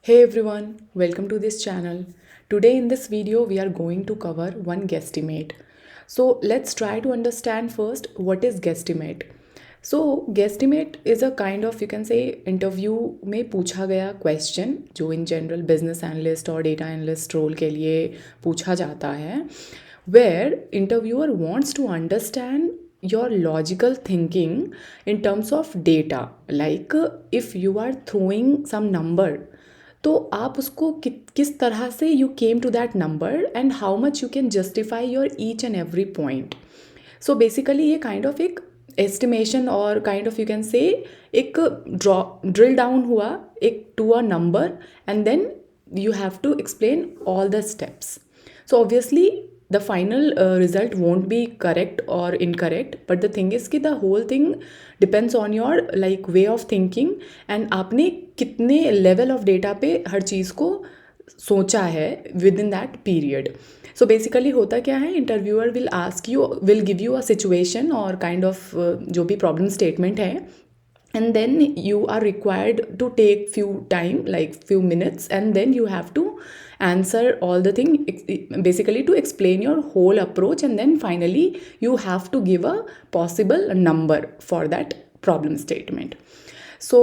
Hey everyone, welcome to this channel. Today in this video we are going to cover one guesstimate. So let's try to understand first what is guesstimate. So guesstimate is a kind of you can say interview में पूछा गया question जो in general business analyst और data analyst role के लिए पूछा जाता है where interviewer wants to understand your logical thinking in terms of data like if you are throwing some number तो आप उसको किस तरह से you came to that number and how much you can justify your each and every point. So basically ये kind of एक estimation और kind of you can say एक ड्रिल डाउन हुआ एक to a number and then you have to explain all the steps. So obviously the final result won't be correct or incorrect, but the thing is कि the whole thing depends on your like way of thinking and आपने कितने level of data पे हर चीज़ को सोचा है within that period. So basically होता क्या है, interviewer will give you a situation और kind of जो भी problem statement है, and then you are required to take few time like few minutes and then you have to answer all the thing basically to explain your whole approach and then finally you have to give a possible number for that problem statement. So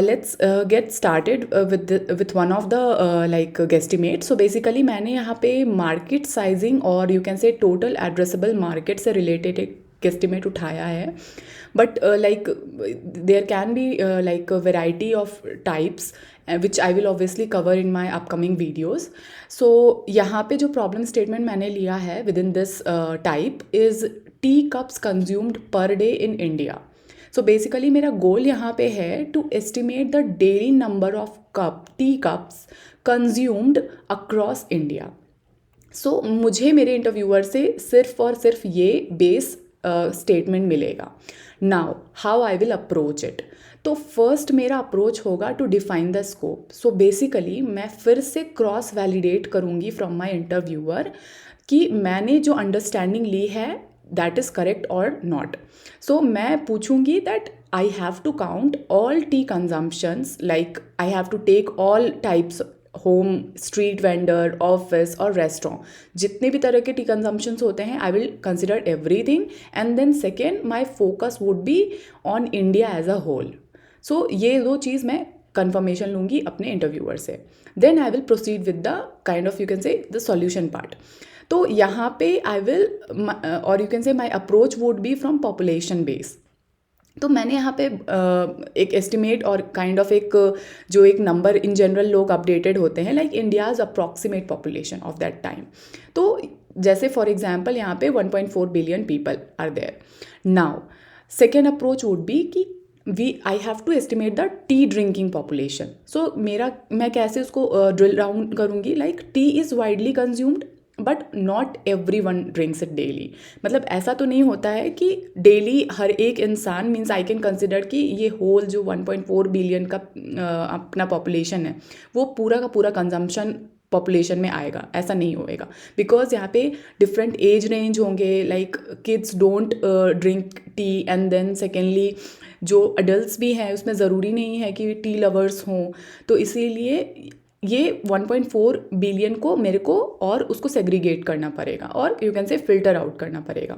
let's get started with one of the like guesstimate. So basically मैंने यहाँ पे market sizing और you can say total addressable market से related एक guesstimate उठाया है. But like there can be like a variety of types which I will obviously cover in my upcoming videos. So यहाँ पे जो problem statement मैंने लिया है within this type is tea cups consumed per day in India. So basically मेरा गोल यहाँ पे है to estimate the daily number of tea cups consumed across India. So मुझे मेरे इंटरव्यूअर से सिर्फ और सिर्फ ये बेस स्टेटमेंट मिलेगा. Now how I will approach it. तो फर्स्ट मेरा अप्रोच होगा to define the scope. So basically मैं फिर से क्रॉस वैलिडेट करूँगी फ्रॉम माई इंटरव्यूअर कि मैंने जो अंडरस्टैंडिंग ली है दैट इज़ करेक्ट और नॉट. सो मैं पूछूंगी that I have to count all tea consumptions like I have to take all types home street vendor office और रेस्टोरेंट जितने भी तरह के टी कंजम्पशंस होते हैं I will consider everything and then second my focus would be on India as a whole. So ये दो चीज़ मैं कंफर्मेशन लूँगी अपने इंटरव्यूअर से. Then I will proceed with the kind of you can say the solution part. तो यहाँ पे आई विल और you can say my approach would be from population base. तो मैंने यहाँ पे एक एस्टिमेट और काइंड ऑफ एक जो एक नंबर इन जनरल लोग अपडेटेड होते हैं like India's approximate population of that time. तो जैसे फॉर एग्जांपल यहाँ पे 1.4 billion people are there. Now second approach would be कि I have to estimate the tea drinking population. So मैं कैसे उसको ड्रिल डाउन करूँगी like tea is widely consumed but not every one drinks it daily. मतलब ऐसा तो नहीं होता है कि डेली हर एक इंसान मीन्स आई कैन कंसिडर कि ये होल जो 1.4 बिलियन का अपना पॉपुलेशन है वो पूरा का पूरा कंजम्पशन पॉपुलेशन में आएगा. ऐसा नहीं होएगा बिकॉज यहाँ पे डिफरेंट एज रेंज होंगे like kids don't drink tea and then secondly जो अडल्ट भी हैं उसमें ज़रूरी नहीं है कि टी लवर्स हों. तो इसीलिए ये 1.4 बिलियन को मेरे को और उसको सेग्रीगेट करना पड़ेगा और you can say filter out करना पड़ेगा.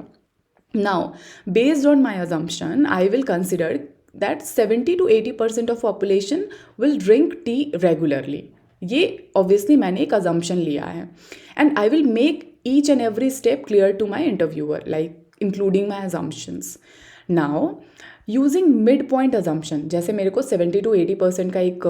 Now based on my assumption I will consider that 70 to 80% of population will drink tea regularly. ये ऑब्वियसली मैंने एक अजम्पशन लिया है and I will make each and every step clear to my interviewer like including my assumptions. Now using mid point assumption जैसे मेरे को 70 to 80% का एक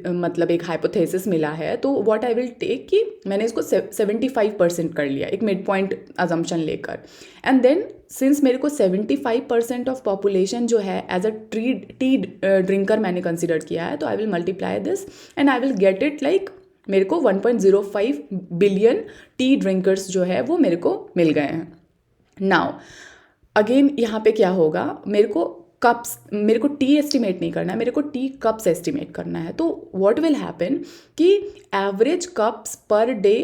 मतलब एक हाइपोथेसिस मिला है तो व्हाट आई विल टेक कि मैंने इसको 75% कर लिया एक मिड पॉइंट अजम्पशन लेकर. एंड देन सिंस मेरे को 75% ऑफ पॉपुलेशन जो है एज अ टी ड्रिंकर मैंने कंसिडर किया है तो I will multiply this and I will get it like मेरे को 1.05 बिलियन टी ड्रिंकर्स जो है वो मेरे को मिल गए हैं. नाउ अगेन यहाँ पे क्या होगा, मेरे को टी एस्टिमेट नहीं करना है, मेरे को टी कप्स एस्टिमेट करना है. तो व्हाट विल हैपन कि एवरेज कप्स पर डे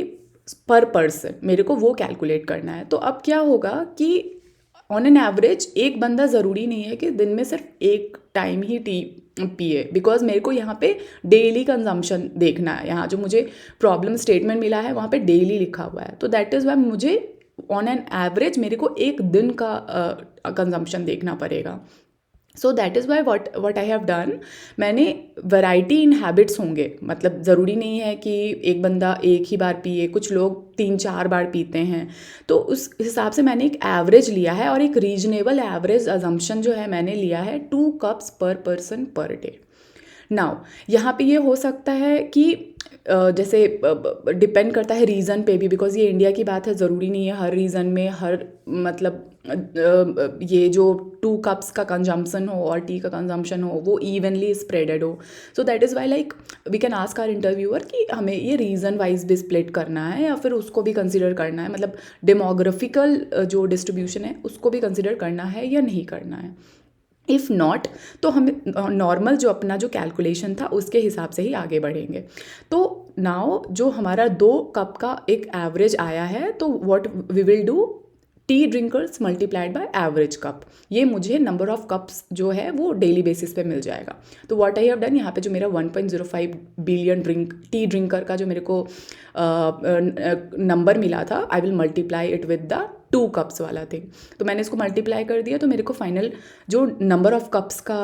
पर पर्सन मेरे को वो कैलकुलेट करना है. तो अब क्या होगा कि ऑन एन एवरेज एक बंदा ज़रूरी नहीं है कि दिन में सिर्फ एक टाइम ही टी पिए, बिकॉज मेरे को यहाँ पे डेली कंजम्पशन देखना है। यहाँ जो मुझे प्रॉब्लम स्टेटमेंट मिला है वहाँ पे डेली लिखा हुआ है, तो दैट इज़ वाई मुझे ऑन एन एवरेज मेरे को एक दिन का कंजम्पशन देखना पड़ेगा। सो that is why what I have done, मैंने वैरायटी इन हैबिट्स होंगे, मतलब ज़रूरी नहीं है कि एक बंदा एक ही बार पिए, कुछ लोग 3-4 बार पीते हैं, तो उस हिसाब से मैंने एक एवरेज लिया है और एक रीजनेबल एवरेज अजम्पशन जो है मैंने लिया है 2 कप्स पर पर्सन पर डे। नाउ यहाँ पे ये हो सकता है कि जैसे डिपेंड करता है रीज़न पे भी, बिकॉज ये इंडिया की बात है, ज़रूरी नहीं है हर रीज़न में हर मतलब ये जो 2 कप्स का कंजम्पशन हो और टी का कंजम्पशन हो वो इवनली स्प्रेडेड हो। So that is why like we can ask our interviewer कि हमें ये रीज़न वाइज भी स्प्लिट करना है या फिर उसको भी कंसिडर करना है, मतलब डेमोग्राफिकल जो डिस्ट्रीब्यूशन है उसको भी कंसिडर करना है या नहीं करना है। इफ़ नॉट तो हम नॉर्मल जो अपना जो कैलकुलेशन था उसके हिसाब से ही आगे बढ़ेंगे। तो नाउ जो हमारा 2 कप का एक एवरेज आया है, तो what we will do, tea drinkers multiplied by average cup, ये मुझे नंबर ऑफ कप्स जो है वो डेली बेसिस पे मिल जाएगा। तो व्हाट आई हैव डन, यहाँ पे जो मेरा 1.05 बिलियन टी ड्रिंकर का जो मेरे को नंबर मिला था, I will multiply it with the 2 cups वाला थिंग। तो मैंने इसको मल्टीप्लाई कर दिया, तो मेरे को फाइनल जो नंबर ऑफ कप्स का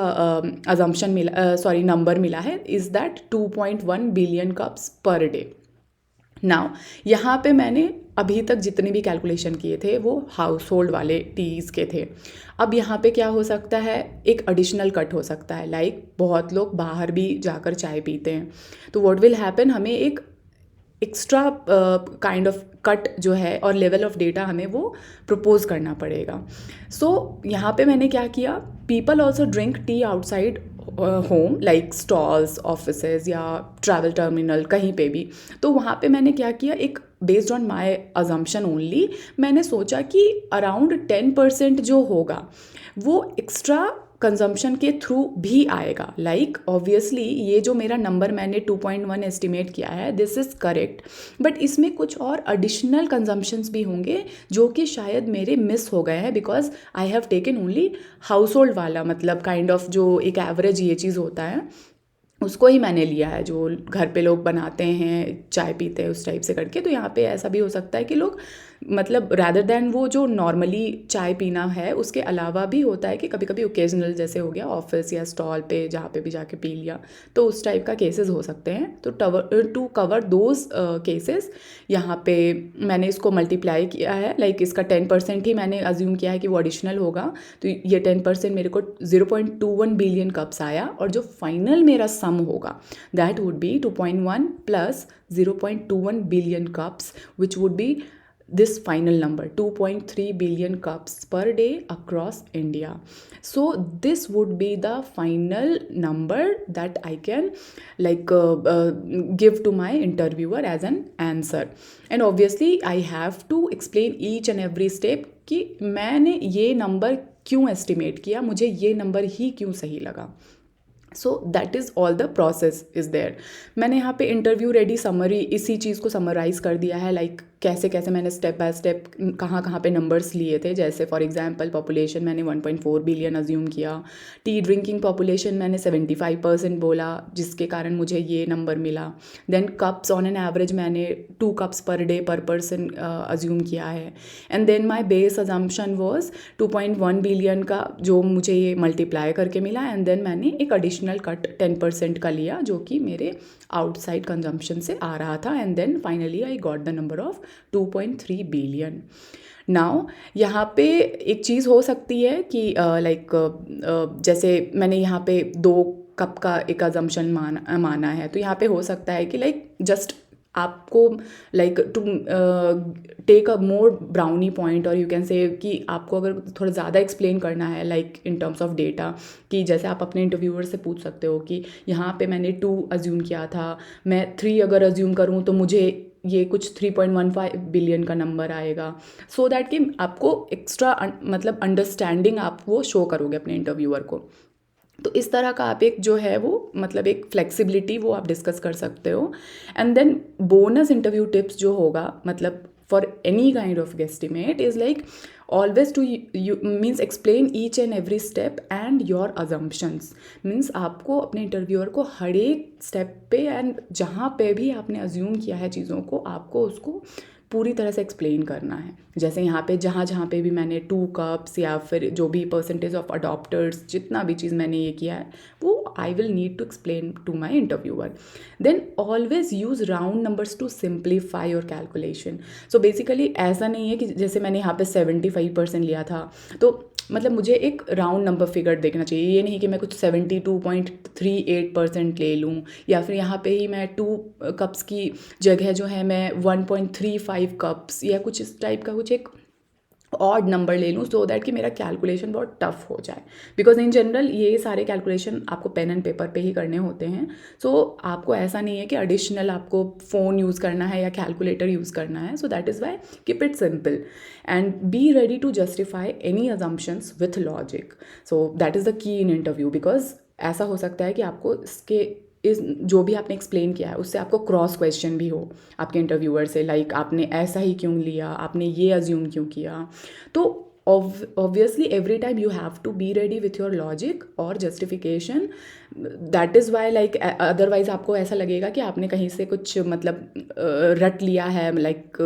अजम्पशन मिला, सॉरी नंबर मिला है, is that 2.1 billion cups per day. Now यहाँ पे मैंने अभी तक जितने भी कैलकुलेशन किए थे वो हाउस होल्ड वाले टीज़ के थे। अब यहाँ पे क्या हो सकता है, एक एडिशनल कट हो सकता है, लाइक बहुत लोग बाहर भी जाकर चाय पीते हैं, तो व्हाट विल हैपन, हमें एक एक्स्ट्रा काइंड ऑफ कट जो है और लेवल ऑफ डेटा हमें वो प्रपोज करना पड़ेगा। सो यहाँ पे मैंने क्या किया, people also drink tea outside home, like stalls, offices या ट्रैवल टर्मिनल, कहीं पे भी। तो वहाँ पे मैंने क्या किया, एक based on my assumption only, मैंने सोचा कि अराउंड 10% जो होगा वो एक्स्ट्रा कंजम्पशन के थ्रू भी आएगा। लाइक ऑब्वियसली ये जो मेरा नंबर मैंने 2.1 एस्टिमेट किया है, दिस इज़ करेक्ट, बट इसमें कुछ और एडिशनल कंजम्पशंस भी होंगे जो कि शायद मेरे मिस हो गए हैं, because I have taken only house hold वाला, मतलब काइंड ऑफ जो एक एवरेज ये चीज़ होता है उसको ही मैंने लिया है, जो घर पे लोग बनाते हैं चाय पीते हैं उस टाइप से करके। तो यहाँ पे ऐसा भी हो सकता है कि लोग मतलब रैदर दैन वो जो नॉर्मली चाय पीना है उसके अलावा भी होता है कि कभी कभी ओकेजनल, जैसे हो गया ऑफिस या स्टॉल पे जहाँ पे भी जाके पी लिया, तो उस टाइप का केसेस हो सकते हैं। तो टू कवर दोज केसेस यहाँ पे मैंने इसको मल्टीप्लाई किया है, लाइक इसका 10% ही मैंने अज्यूम किया है कि वो एडिशनल होगा, तो ये 10% मेरे को 0.21 बिलियन कप्स आया, और जो फाइनल मेरा सम होगा that would be 2.1 plus 0.21 billion cups, which would be this final number 2.3 billion cups per day across India. So this would be the final number that I can like give to my interviewer as an answer, and obviously I have to explain each and every step कि मैंने ये number क्यों estimate किया, मुझे ये number ही क्यों सही लगा। So that is all the process is there. मैंने यहाँ पे इंटरव्यू रेडी समरी इसी चीज़ को समराइज़ कर दिया है, लाइक कैसे कैसे मैंने स्टेप बाय स्टेप कहाँ पे नंबर्स लिए थे। जैसे फॉर एग्जांपल पॉपुलेशन मैंने 1.4 बिलियन अज्यूम किया, टी ड्रिंकिंग पॉपुलेशन मैंने 75% बोला जिसके कारण मुझे ये नंबर मिला। Then cups on an average मैंने 2 कप्स पर डे पर पर्सन अज्यूम किया है, and then my base assumption was 2.1 billion का जो मुझे ये मल्टीप्लाई करके मिला, एंड देन मैंने एक एडिशनल कट 10% का लिया जो कि मेरे आउटसाइड कंजम्पशन से आ रहा था, and then finally I got the number of 2.3 billion. Now यहाँ पे एक चीज़ हो सकती है कि लाइक जैसे मैंने यहाँ पे 2 कप का एक अजम्पशन माना है, तो यहाँ पे हो सकता है कि लाइक जस्ट आपको like to take a more brownie point, और यू कैन से कि आपको अगर थोड़ा ज़्यादा एक्सप्लेन करना है like in terms of data, कि जैसे आप अपने इंटरव्यूअर से पूछ सकते हो कि यहाँ पे मैंने 2 अज्यूम किया था, मैं 3 अगर अज्यूम करूँ तो मुझे ये कुछ 3.15 बिलियन का नंबर आएगा, सो दैट कि आपको एक्स्ट्रा मतलब अंडरस्टैंडिंग आप वो शो करोगे अपने इंटरव्यूअर को। तो इस तरह का आप एक जो है वो मतलब एक फ्लेक्सिबिलिटी वो आप डिस्कस कर सकते हो। And then bonus interview tips जो होगा मतलब for any kind of guesstimate is like always to you means explain each and every step and your assumptions, means आपको अपने इंटरव्यूअर को हर एक स्टेप पे एंड जहाँ पे भी आपने अज्यूम किया है चीज़ों को, आपको उसको पूरी तरह से एक्सप्लेन करना है। जैसे यहाँ पे जहाँ जहाँ पे भी मैंने 2 कप्स या फिर जो भी परसेंटेज ऑफ अडॉप्टर्स, जितना भी चीज़ मैंने ये किया है वो I will need to explain to my interviewer. Then always use round numbers to simplify your calculation. So basically ऐसा नहीं है कि जैसे मैंने यहाँ पे 75% लिया था तो मतलब मुझे एक राउंड नंबर फिगर देखना चाहिए, ये नहीं कि मैं कुछ 72.38% ले लूँ, या फिर यहाँ पे ही मैं 2 कप्स की जगह जो है मैं 1.35 कप्स या कुछ इस टाइप का कुछ एक ऑड नंबर ले लूँ, सो दैट कि मेरा कैलकुलेशन बहुत टफ हो जाए। बिकॉज इन जनरल ये सारे कैलकुलेशन आपको पेन एंड पेपर पे ही करने होते हैं। सो आपको ऐसा नहीं है कि एडिशनल आपको फ़ोन यूज़ करना है या कैलकुलेटर यूज़ करना है। So that is why keep it simple and be ready to justify any assumptions with logic. So that is the key in interview, because ऐसा हो सकता है कि आपको इसके इस जो भी आपने एक्सप्लेन किया है उससे आपको क्रॉस क्वेश्चन भी हो आपके इंटरव्यूअर से, लाइक आपने ऐसा ही क्यों लिया, आपने ये अज्यूम क्यों किया। तो obviously every time you have to be ready with your logic और justification. That is why like otherwise आपको ऐसा लगेगा कि आपने कहीं से कुछ मतलब रट लिया है, लाइक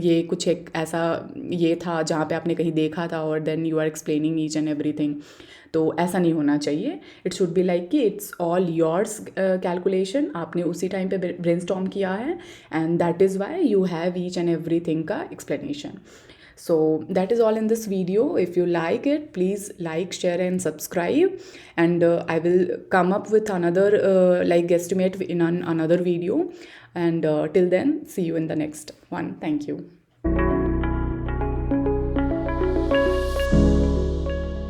ये कुछ एक ऐसा ये था जहाँ पे आपने कहीं देखा था और then you are explaining each and everything. तो ऐसा नहीं होना चाहिए। इट शुड बी लाइक कि इट्स ऑल योर्स कैलकुलेशन, आपने उसी टाइम पे ब्रेनस्टॉर्म किया है and that is why you have each and everything का explanation. So that is all in this video. If you like it, please like, share and subscribe, and I will come up with another like guesstimate in another video, and till then see you in the next one. Thank you.